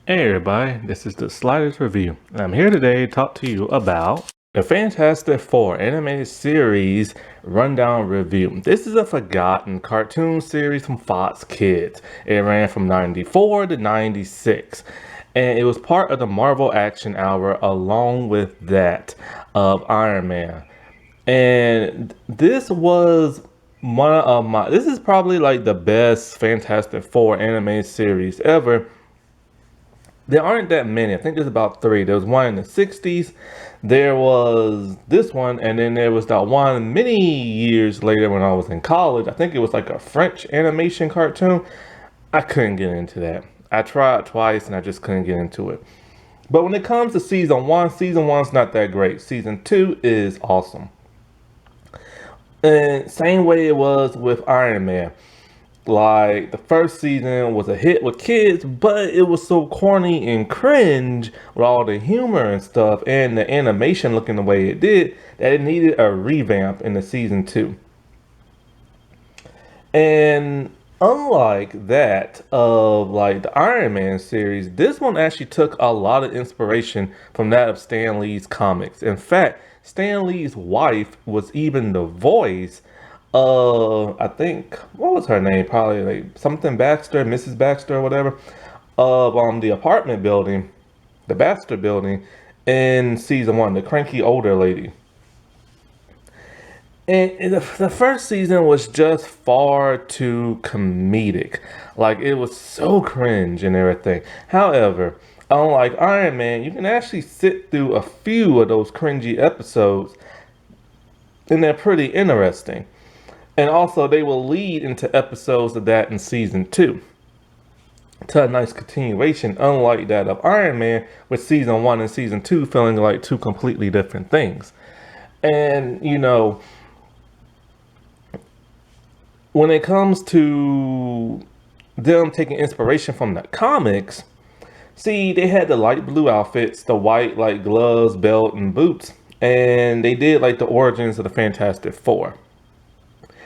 Hey everybody, this is the Sliders Review, and I'm here today to talk to you about the Fantastic Four animated series rundown review. This is a forgotten cartoon series from Fox Kids. It ran from 94 to 96, and it was part of the Marvel Action Hour along with that of Iron Man. And this was this is probably like the best Fantastic Four animated series ever. There aren't that many. I think there's about three. There was one in the 60s. There was this one, and then there was that one many years later when I was in college. I think it was like a French animation cartoon. I couldn't get into that. I tried twice and I just couldn't get into it. But when it comes to season one's not that great. Season two is awesome. And same way it was with Iron Man. Like the first season was a hit with kids, but it was so corny and cringe with all the humor and stuff and the animation looking the way it did that it needed a revamp in the season two. And unlike that of like the Iron Man series, this one actually took a lot of inspiration from that of Stan Lee's comics. In fact, Stan Lee's wife was even the voice of, I think, what was her name? Probably like something Baxter, Mrs. Baxter or whatever, of the apartment building, the Baxter building in season one, the cranky older lady. And the first season was just far too comedic. Like, it was so cringe and everything. However, unlike Iron Man, you can actually sit through a few of those cringy episodes, and they're pretty interesting. And also, they will lead into episodes of that in season two to a nice continuation, unlike that of Iron Man, with season one and season two feeling like two completely different things. And, when it comes to them taking inspiration from the comics, see, they had the light blue outfits, the white like gloves, belt, and boots, and they did like the origins of the Fantastic Four.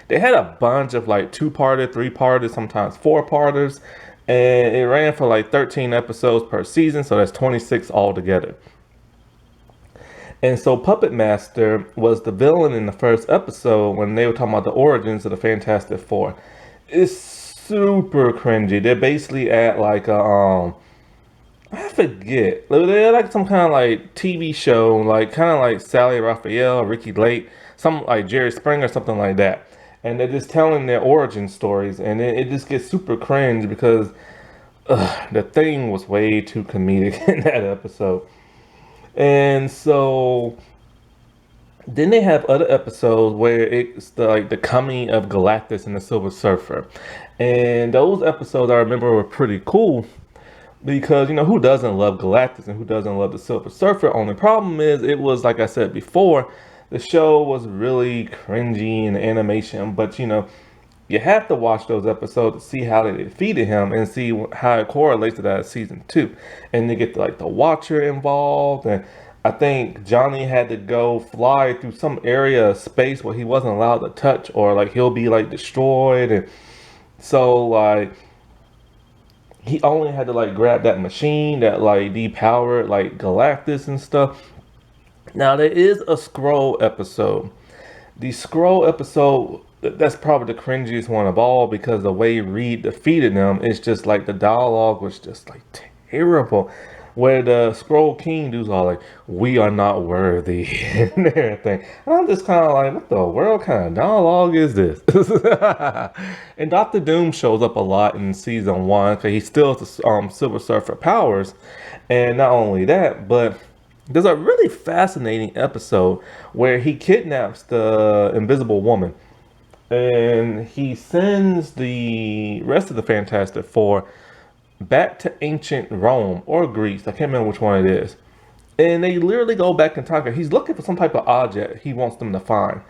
They had a bunch of like two-parter, three-parters, sometimes four-parters, and it ran for like 13 episodes per season, so that's 26 altogether. And so Puppet Master was the villain in the first episode when they were talking about the origins of the Fantastic Four. It's super cringy. They're basically at like a I forget. They're like some kind of like TV show, like kind of like Sally Raphael, Ricky Lake, some like Jerry Springer, something like that. And they're just telling their origin stories, and it just gets super cringe because the thing was way too comedic in that episode. And so then they have other episodes where it's like the coming of Galactus and the Silver Surfer. And those episodes I remember were pretty cool because, who doesn't love Galactus and who doesn't love the Silver Surfer? Only problem is it was, like I said before, the show was really cringy in the animation, but you have to watch those episodes to see how they defeated him and see how it correlates to that season two. And they get like the Watcher involved, and I think Johnny had to go fly through some area of space where he wasn't allowed to touch, or like he'll be like destroyed, and so like he only had to like grab that machine that like depowered like Galactus and stuff. Now there is a Scroll episode. The Scroll episode, that's probably the cringiest one of all because the way Reed defeated them is just like the dialogue was just like terrible. Where the Scroll King dudes all like, "We are not worthy," and everything. And I'm just kind of like, what the world kind of dialogue is this? And Doctor Doom shows up a lot in season one because he still has the Silver Surfer powers. And not only that, but there's a really fascinating episode where he kidnaps the Invisible Woman and he sends the rest of the Fantastic Four back to ancient Rome or Greece. I can't remember which one it is. And they literally go back in time. He's looking for some type of object he wants them to find.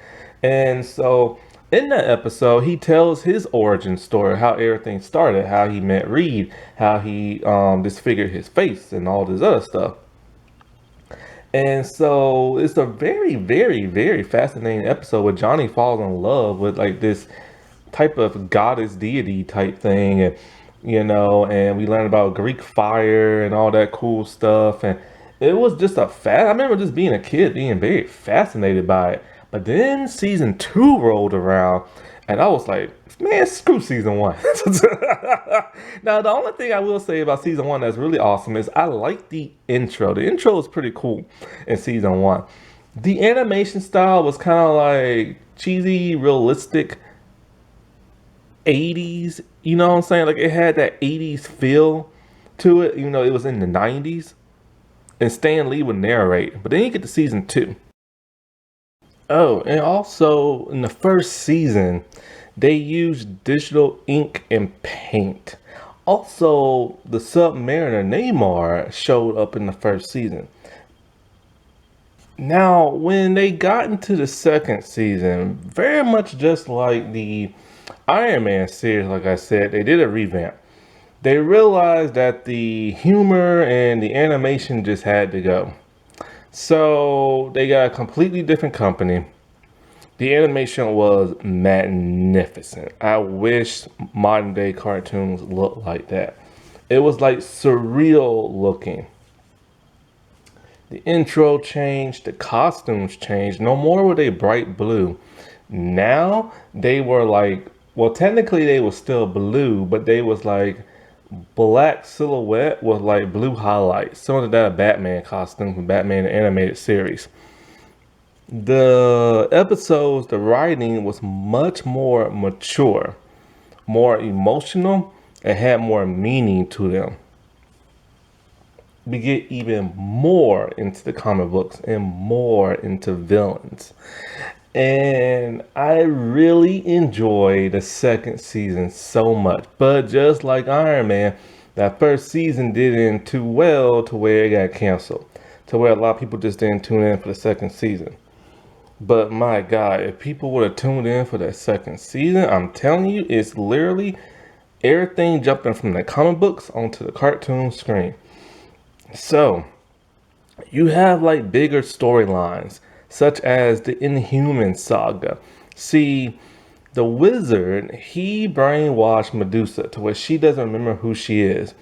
And so in that episode, he tells his origin story, how everything started, how he met Reed, how he disfigured his face and all this other stuff. And so it's a very, very, very fascinating episode where Johnny falls in love with like this type of goddess deity type thing. And and we learned about Greek fire and all that cool stuff. And it was just I remember just being a kid being very fascinated by it. But then season two rolled around, and I was like, man, screw season one. Now, the only thing I will say about season one that's really awesome is I like the intro. The intro was pretty cool in season one. The animation style was kind of like cheesy, realistic 80s. You know what I'm saying? Like it had that 80s feel to it, even though it was in the 90s. And Stan Lee would narrate. But then you get to season two. Oh, and also in the first season, they used digital ink and paint. Also, the Submariner Namor showed up in the first season. Now, when they got into the second season, very much just like the Iron Man series, like I said, they did a revamp. They realized that the humor and the animation just had to go. So they got a completely different company. The animation was magnificent. I wish modern day cartoons looked like that. It was like surreal looking. The intro changed, the costumes changed. No more were they bright blue. Now they were like, well, technically they were still blue, but they was like black silhouette with like blue highlights. Similar to that Batman costume from Batman the Animated Series. The episodes, the writing was much more mature, more emotional, and had more meaning to them. We get even more into the comic books and more into villains. And I really enjoy the second season so much. But just like Iron Man, that first season didn't too well to where it got canceled. To where a lot of people just didn't tune in for the second season. But my God, if people would have tuned in for that second season, I'm telling you, it's literally everything jumping from the comic books onto the cartoon screen. So, you have like bigger storylines, such as the Inhuman saga. See, the wizard, he brainwashed Medusa to where she doesn't remember who she is.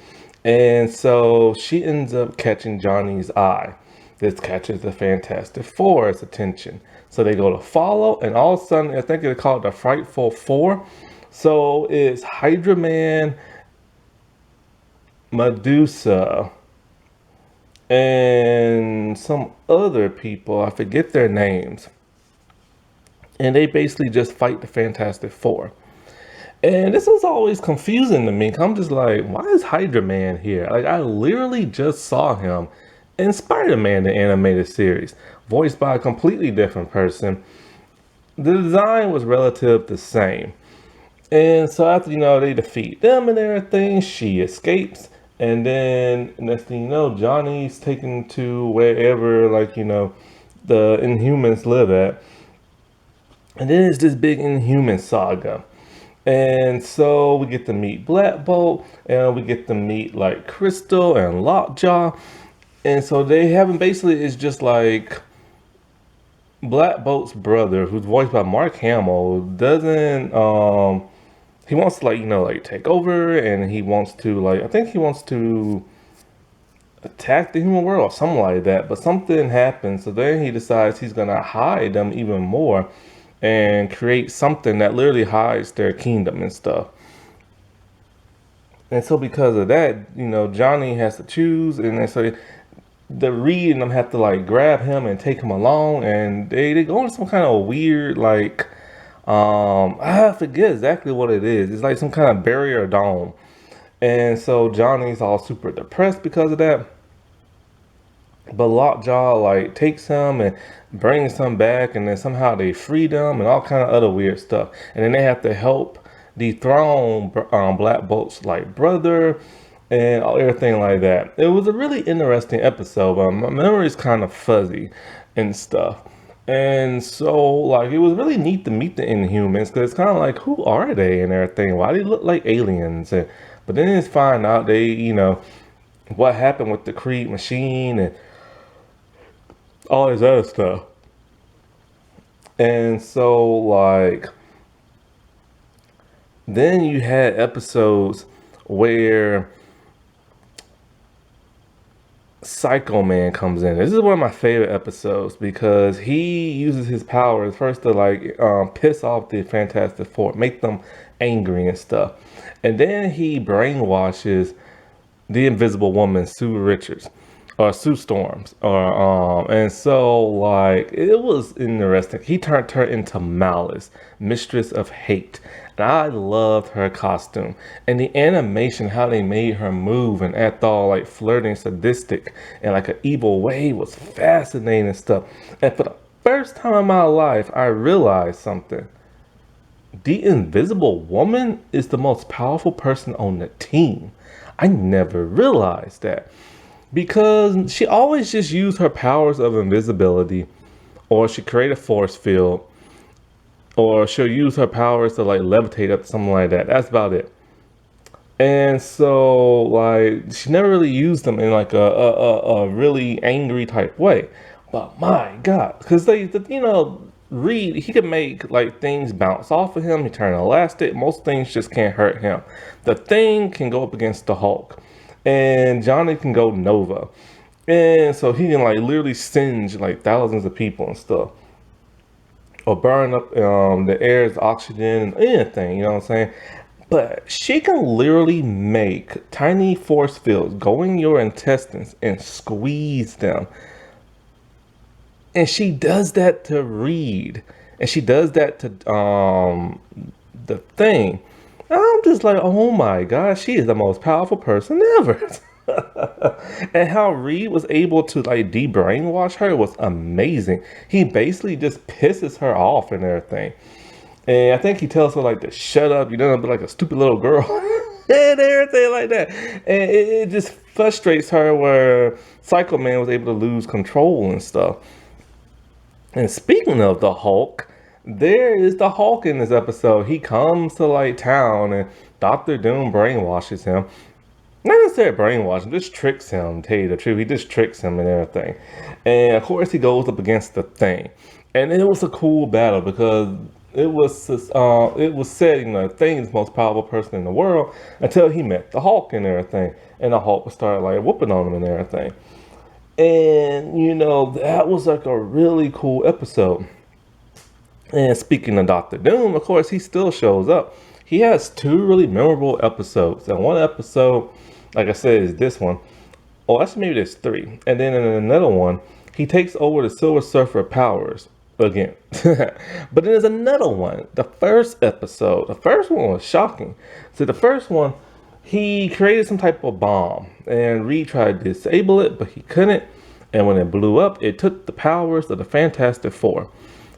And so she ends up catching Johnny's eye. This catches the Fantastic Four's attention. So they go to follow, and all of a sudden, I think they call it the Frightful Four. So it's Hydra Man, Medusa, and some other people. I forget their names. And they basically just fight the Fantastic Four. And this was always confusing to me. I'm just like, why is Hydra Man here? Like, I literally just saw him in Spider-Man, the animated series, voiced by a completely different person. The design was relative the same. And so after, they defeat them and everything, she escapes. And then next thing you know, Johnny's taken to wherever, the Inhumans live at. And then it's this big Inhuman saga. And so we get to meet Black Bolt, and we get to meet like Crystal and Lockjaw. And so they haven't basically, it's just like Black Bolt's brother, who's voiced by Mark Hamill, doesn't he wants to take over, and he wants to I think he wants to attack the human world or something like that. But something happens, so then he decides he's gonna hide them even more and create something that literally hides their kingdom and stuff. And so because of that, Johnny has to choose, and then so the Reed and them have to grab him and take him along, and they go into some kind of weird I forget exactly what it is. It's like some kind of barrier dome. And so Johnny's all super depressed because of that. But Lockjaw takes him and brings him back, and then somehow they free them and all kind of other weird stuff. And then they have to help dethrone Black Bolt's brother and everything like that. It was a really interesting episode, but my memory is kind of fuzzy and stuff. And so it was really neat to meet the Inhumans, because it's kind of like, who are they and everything? Why do they look like aliens? But then it's find out what happened with the Creed machine and all this other stuff. And so then you had episodes where Psycho Man comes in. This is one of my favorite episodes because he uses his powers first to like piss off the Fantastic Four, make them angry and stuff, and then he brainwashes the Invisible Woman, Sue Richards, or Sue Storms, or and so like it was interesting. He turned her into Malice, Mistress of Hate, and I loved her costume and the animation, how they made her move and act all like flirting, sadistic, and like an evil way was fascinating and stuff. And for the first time in my life, I realized something. The Invisible Woman is the most powerful person on the team. I never realized that because she always just used her powers of invisibility, or she create a force field, or she'll use her powers to like levitate up, something like that. That's about it. And so like she never really used them in like a really angry type way. But my God, because Reed, he can make like things bounce off of him. He turn elastic. Most things just can't hurt him. The Thing can go up against the Hulk, and Johnny can go Nova, and so he can like literally singe like thousands of people and stuff, or burn up the air's oxygen and anything. You know what I'm saying? But she can literally make tiny force fields go in your intestines and squeeze them. And she does that to Reed. And she does that to the Thing. I'm just like, oh my gosh, she is the most powerful person ever. And how Reed was able to like de-brainwash her was amazing. He basically just pisses her off and everything. And I think he tells her like to shut up, you don't be like a stupid little girl. And everything like that. And it just frustrates her where Psycho Man was able to lose control and stuff. And speaking of the Hulk, there is the Hulk in this episode. He comes to like town and Doctor Doom brainwashes him. Not necessarily brainwashes, just tricks him, to tell you the truth. He just tricks him and everything. And of course he goes up against the Thing. And it was a cool battle because it was said, the Thing is the most powerful person in the world until he met the Hulk and everything. And the Hulk started like whooping on him and everything. And that was like a really cool episode. And speaking of Doctor Doom, of course, he still shows up. He has two really memorable episodes. And one episode, like I said, is this one. Oh, actually, maybe there's three. And then in another one, he takes over the Silver Surfer powers again. But then there's another one. The first episode. The first one was shocking. So the first one, he created some type of bomb. And Reed tried to disable it, but he couldn't. And when it blew up, it took the powers of the Fantastic Four.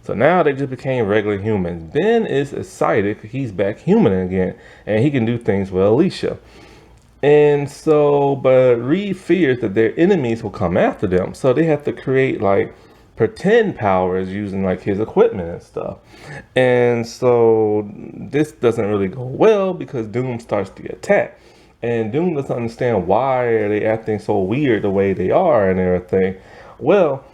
So now they just became regular humans. Ben is excited because he's back human again. And he can do things with Alicia. And so, but Reed fears that their enemies will come after them. So they have to create like pretend powers using like his equipment and stuff. And so this doesn't really go well because Doom starts to get attacked. And Doom doesn't understand why are they acting so weird the way they are and everything. Well,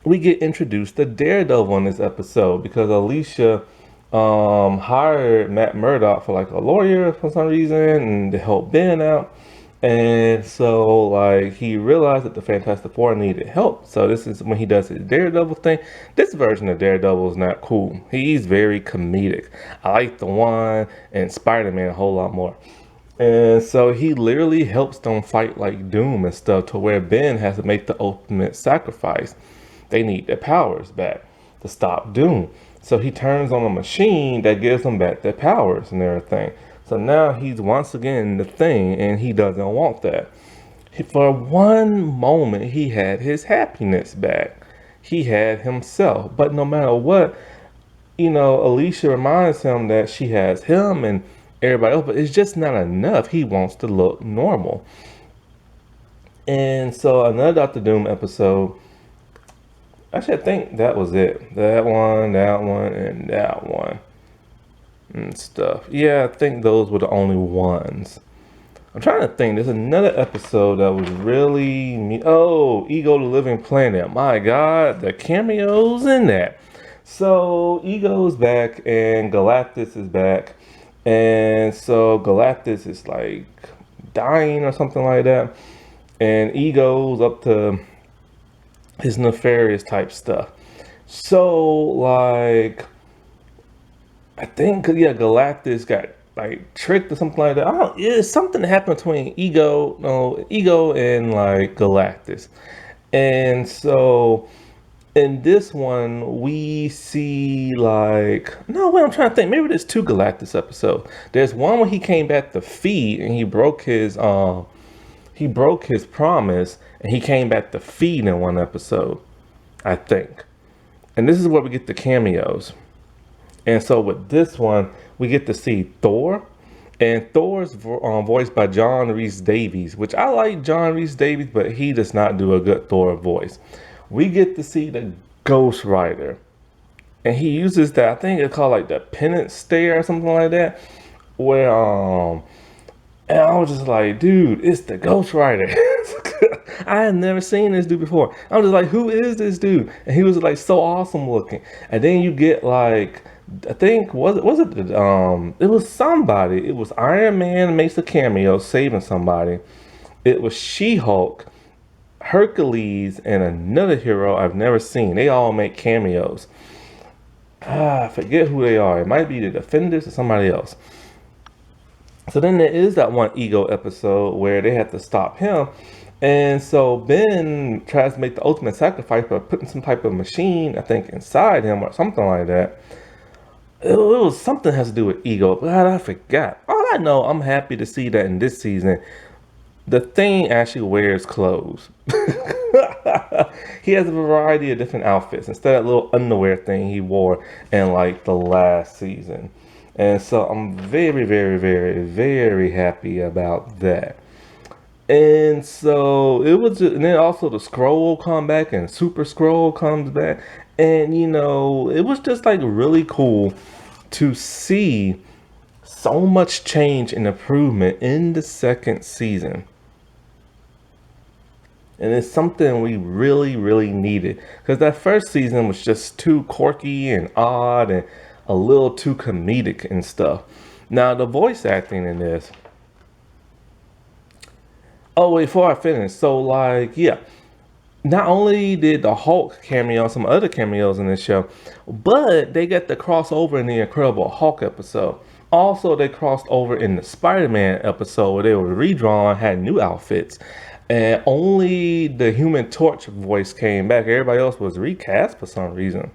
we get introduced to Daredevil in this episode because Alicia hired Matt Murdock for like a lawyer for some reason and to help Ben out. And so like he realized that the Fantastic Four needed help. So this is when he does his Daredevil thing. This version of Daredevil is not cool. He's very comedic. I like the one and Spider-Man a whole lot more. And so he literally helps them fight like Doom and stuff to where Ben has to make the ultimate sacrifice. They need their powers back to stop Doom. So he turns on a machine that gives them back their powers and everything. So now he's once again the Thing, and he doesn't want that. For one moment, he had his happiness back. He had himself. But no matter what, Alicia reminds him that she has him and everybody else, but it's just not enough. He wants to look normal. And so another Doctor Doom episode, actually I think that was it. That one, and that one. And stuff. Yeah, I think those were the only ones. I'm trying to think. There's another episode that was really Ego the Living Planet. My God, the cameos in that. So Ego's back and Galactus is back. And so Galactus is like dying or something like that. And Ego's up to his nefarious type stuff. So like I think yeah, Galactus got like tricked or something like that. I don't. It's something that happened between Ego and like Galactus, and so in this one we see like no wait, I'm trying to think. Maybe there's two Galactus episodes. There's one where he came back to feed and he broke his promise and he came back to feed in one episode, I think. And this is where we get the cameos. And so with this one, we get to see Thor, and Thor's voiced by John Rhys Davies, which I like John Rhys Davies, but he does not do a good Thor voice. We get to see the Ghost Rider, and he uses that, I think it's called like the penance stare or something like that, where and I was just like, dude, it's the Ghost Rider. I had never seen this dude before. I was just like, who is this dude? And he was like so awesome looking. And then you get like, I think was it it was somebody. It was Iron Man makes a cameo saving somebody. It was She-Hulk, Hercules, and another hero I've never seen. They all make cameos. I forget who they are. It might be the Defenders or somebody else. So then there is that one Ego episode where they had to stop him. And so Ben tries to make the ultimate sacrifice by putting some type of machine, I think, inside him or something like that. It was something has to do with Ego, but I forgot. All I know, I'm happy to see that in this season, the Thing actually wears clothes. He has a variety of different outfits instead of that little underwear thing he wore in like the last season. And so I'm very, very, very, very happy about that. And so it was, and then also the Scroll come back and Super Scroll comes back. And it was just like really cool to see so much change and improvement in the second season. And it's something we really, really needed. Because that first season was just too quirky and odd and a little too comedic and stuff. Now, the voice acting in this. Oh, wait, before I finish. So, like, yeah. Not only did the Hulk cameo, some other cameos in this show, but they got the crossover in the Incredible Hulk episode. Also, they crossed over in the Spider-Man episode where they were redrawn, had new outfits, and only the Human Torch voice came back. Everybody else was recast for some reason.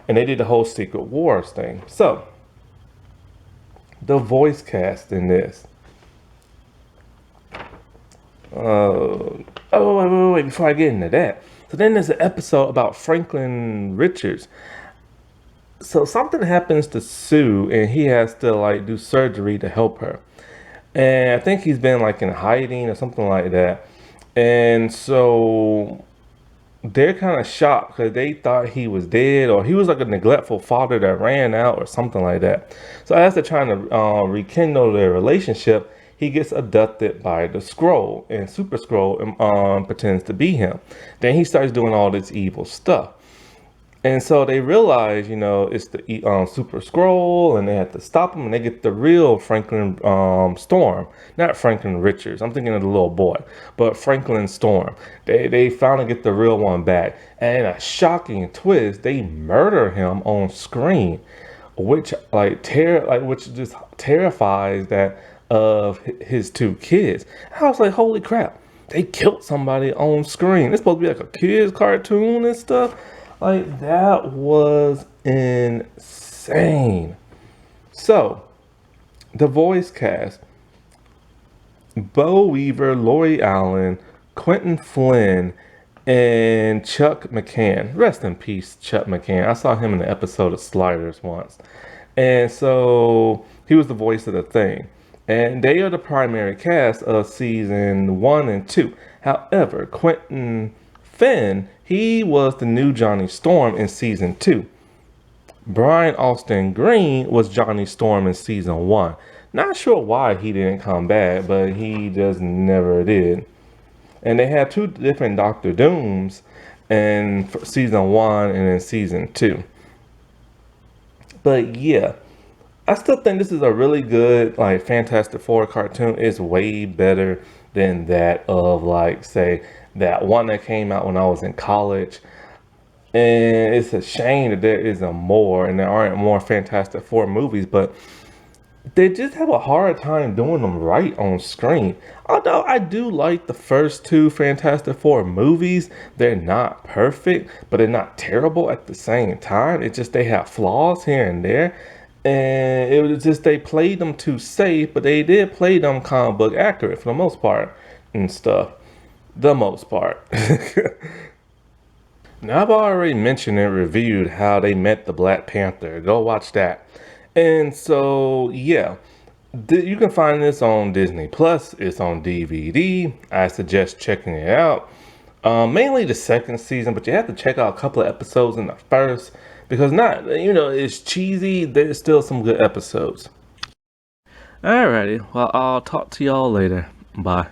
And they did the whole Secret Wars thing. So, the voice cast in this. Wait, before I get into that. So then there's an episode about Franklin Richards. So something happens to Sue and he has to like do surgery to help her. And I think he's been like in hiding or something like that. And so they're kind of shocked because they thought he was dead or he was like a neglectful father that ran out or something like that. So as they're trying to rekindle their relationship, he gets abducted by the Scroll, and Super Scroll pretends to be him. Then he starts doing all this evil stuff. And so they realize, it's the Super Scroll, and they have to stop him, and they get the real Franklin Storm, not Franklin Richards. I'm thinking of the little boy, but Franklin Storm. They finally get the real one back, and in a shocking twist, they murder him on screen, which just terrifies that of his two kids. I was like, holy crap, they killed somebody on screen. It's supposed to be like a kid's cartoon and stuff. Like, that was insane. So, the voice cast: Bo Weaver, Lori Allen, Quentin Flynn, and Chuck McCann. Rest in peace, Chuck McCann. I saw him in an episode of Sliders once. And so, he was the voice of the Thing. And they are the primary cast of season 1 and 2. However, Quentin Finn, he was the new Johnny Storm in season 2. Brian Austin Green was Johnny Storm in season 1. Not sure why he didn't come back, but he just never did. And they had 2 different Doctor Dooms in season 1 and in season 2. But yeah, I still think this is a really good like Fantastic Four cartoon. It's way better than that of like say that one that came out when I was in college. And it's a shame that there isn't more and there aren't more Fantastic Four movies, but they just have a hard time doing them right on screen. Although I do like the first two Fantastic Four movies, they're not perfect, but they're not terrible at the same time. It's just they have flaws here and there. And it was just they played them too safe, but they did play them comic book accurate for the most part and stuff. The most part. Now, I've already mentioned and reviewed how they met the Black Panther. Go watch that. And so, yeah, you can find this on Disney Plus. It's on DVD. I suggest checking it out. Mainly the second season, but you have to check out a couple of episodes in the first because not, it's cheesy. There's still some good episodes. Alrighty, well, I'll talk to y'all later. Bye.